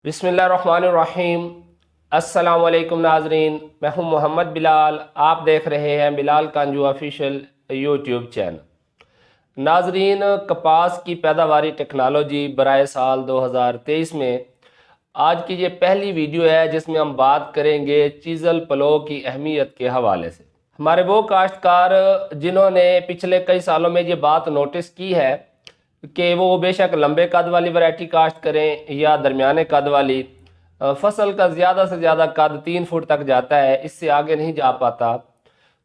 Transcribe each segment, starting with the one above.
बिस्मिल्लाहिर्रहमानिर्रहीम। अस्सलाम वालेकुम नाजरीन, मैं हूं मोहम्मद बिलाल। आप देख रहे हैं बिलाल कांजू ऑफिशियल यूट्यूब चैनल। नाजरीन, कपास की पैदावारी टेक्नोलॉजी बराए साल 2023 में आज की ये पहली वीडियो है जिसमें हम बात करेंगे चीज़ल प्लो की अहमियत के हवाले से। हमारे वो काश्तकार जिन्होंने पिछले कई सालों में ये बात नोटिस की है कि वो बेशक लंबे कद वाली वैरायटी काश्त करें या दरमियाने कद वाली, फसल का ज़्यादा से ज़्यादा कद 3 फुट तक जाता है, इससे आगे नहीं जा पाता।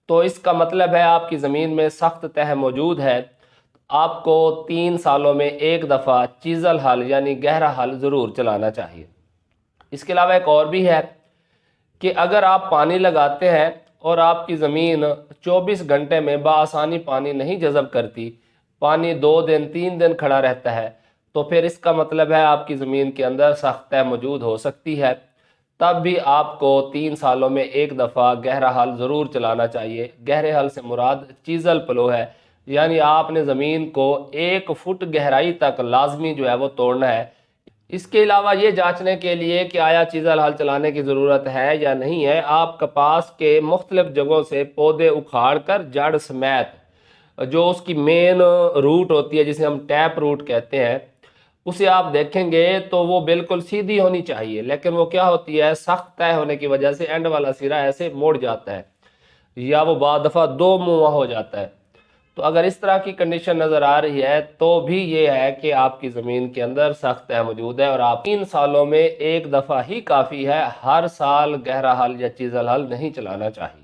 तो इसका मतलब है आपकी ज़मीन में सख्त तह मौजूद है। आपको 3 सालों में एक दफ़ा चीज़ल हल यानी गहरा हल ज़रूर चलाना चाहिए। इसके अलावा एक और भी है कि अगर आप पानी लगाते हैं और आपकी ज़मीन 24 घंटे में बआसानी पानी नहीं जज़ब करती, पानी 2 दिन 3 दिन खड़ा रहता है, तो फिर इसका मतलब है आपकी ज़मीन के अंदर सख्त तह मौजूद हो सकती है। तब भी आपको 3 सालों में एक दफ़ा गहरा हल ज़रूर चलाना चाहिए। गहरे हल से मुराद चीज़ल प्लो है, यानी आपने ज़मीन को 1 फुट गहराई तक लाजमी जो है वो तोड़ना है। इसके अलावा ये जांचने के लिए कि आया चीज़ल हल चलाने की ज़रूरत है या नहीं है, आप कपास के मुख्तलिफ जगहों से पौधे उखाड़ कर जड़ समेत जो उसकी मेन रूट होती है जिसे हम टैप रूट कहते हैं, उसे आप देखेंगे तो वो बिल्कुल सीधी होनी चाहिए, लेकिन वो क्या होती है, सख्त तय होने की वजह से एंड वाला सिरा ऐसे मुड़ जाता है या वो बाद दफ़ा दो मुँहा हो जाता है। तो अगर इस तरह की कंडीशन नज़र आ रही है तो भी ये है कि आपकी ज़मीन के अंदर सख्त तह मौजूद है और आप 3 सालों में एक दफ़ा ही काफ़ी है, हर साल गहरा हल या चीज़ल हल नहीं चलाना चाहिए।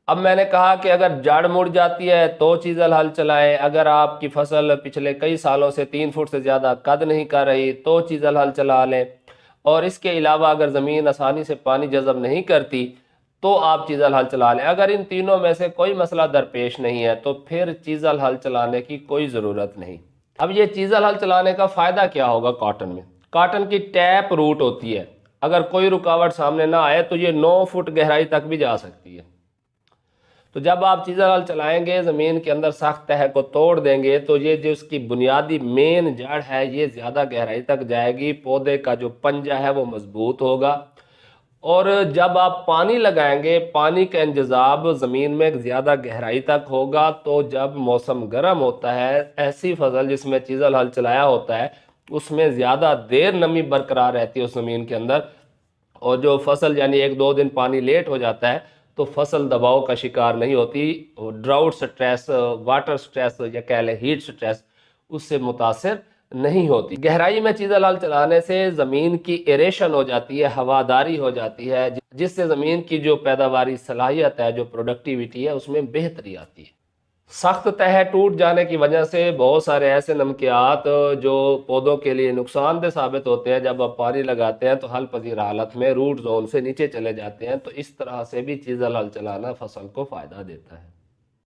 अब मैंने कहा कि अगर जड़ मुड़ जाती है तो चीज़ल हल चलाएं। अगर आपकी फसल पिछले कई सालों से 3 फुट से ज़्यादा कद नहीं कर रही तो चीज़ल हल चला लें। और इसके अलावा अगर ज़मीन आसानी से पानी जज़ब नहीं करती तो आप चीज़ल हल चला लें। अगर इन तीनों में से कोई मसला दरपेश नहीं है तो फिर चीज़ल हल चलाने की कोई ज़रूरत नहीं। अब ये चीज़ल हल चलाने का फ़ायदा क्या होगा कॉटन में? कॉटन की टैप रूट होती है, अगर कोई रुकावट सामने ना आए तो ये 9 फुट गहराई तक भी जा सकती है। तो जब आप चीज़ल हल चलाएंगे, ज़मीन के अंदर सख्त तह को तोड़ देंगे तो ये जो इसकी बुनियादी मेन जड़ है ये ज़्यादा गहराई तक जाएगी, पौधे का जो पंजा है वो मजबूत होगा। और जब आप पानी लगाएंगे, पानी का इंतज़ाम ज़मीन में ज़्यादा गहराई तक होगा। तो जब मौसम गर्म होता है, ऐसी फसल जिसमें चीज़ल हल चलाया होता है उसमें ज़्यादा देर नमी बरकरार रहती है उस ज़मीन के अंदर, और जो फसल यानी 1-2 दिन पानी लेट हो जाता है तो फसल दबाव का शिकार नहीं होती। ड्राउट स्ट्रेस, वाटर स्ट्रेस या कह लें हीट स्ट्रेस, उससे मुतासर नहीं होती। गहराई में चीज़ल हल चलाने से ज़मीन की एरेशन हो जाती है, हवादारी हो जाती है, जिससे ज़मीन की जो पैदावारी सलाहियत है, जो प्रोडक्टिविटी है, उसमें बेहतरी आती है। सख्त तह टूट जाने की वजह से बहुत सारे ऐसे नमकियात जो पौधों के लिए नुकसानदेह साबित होते हैं, जब आप पानी लगाते हैं तो हल पजीर हालत में रूट जोन से नीचे चले जाते हैं। तो इस तरह से भी चीज़ल हल चलाना फसल को फ़ायदा देता है।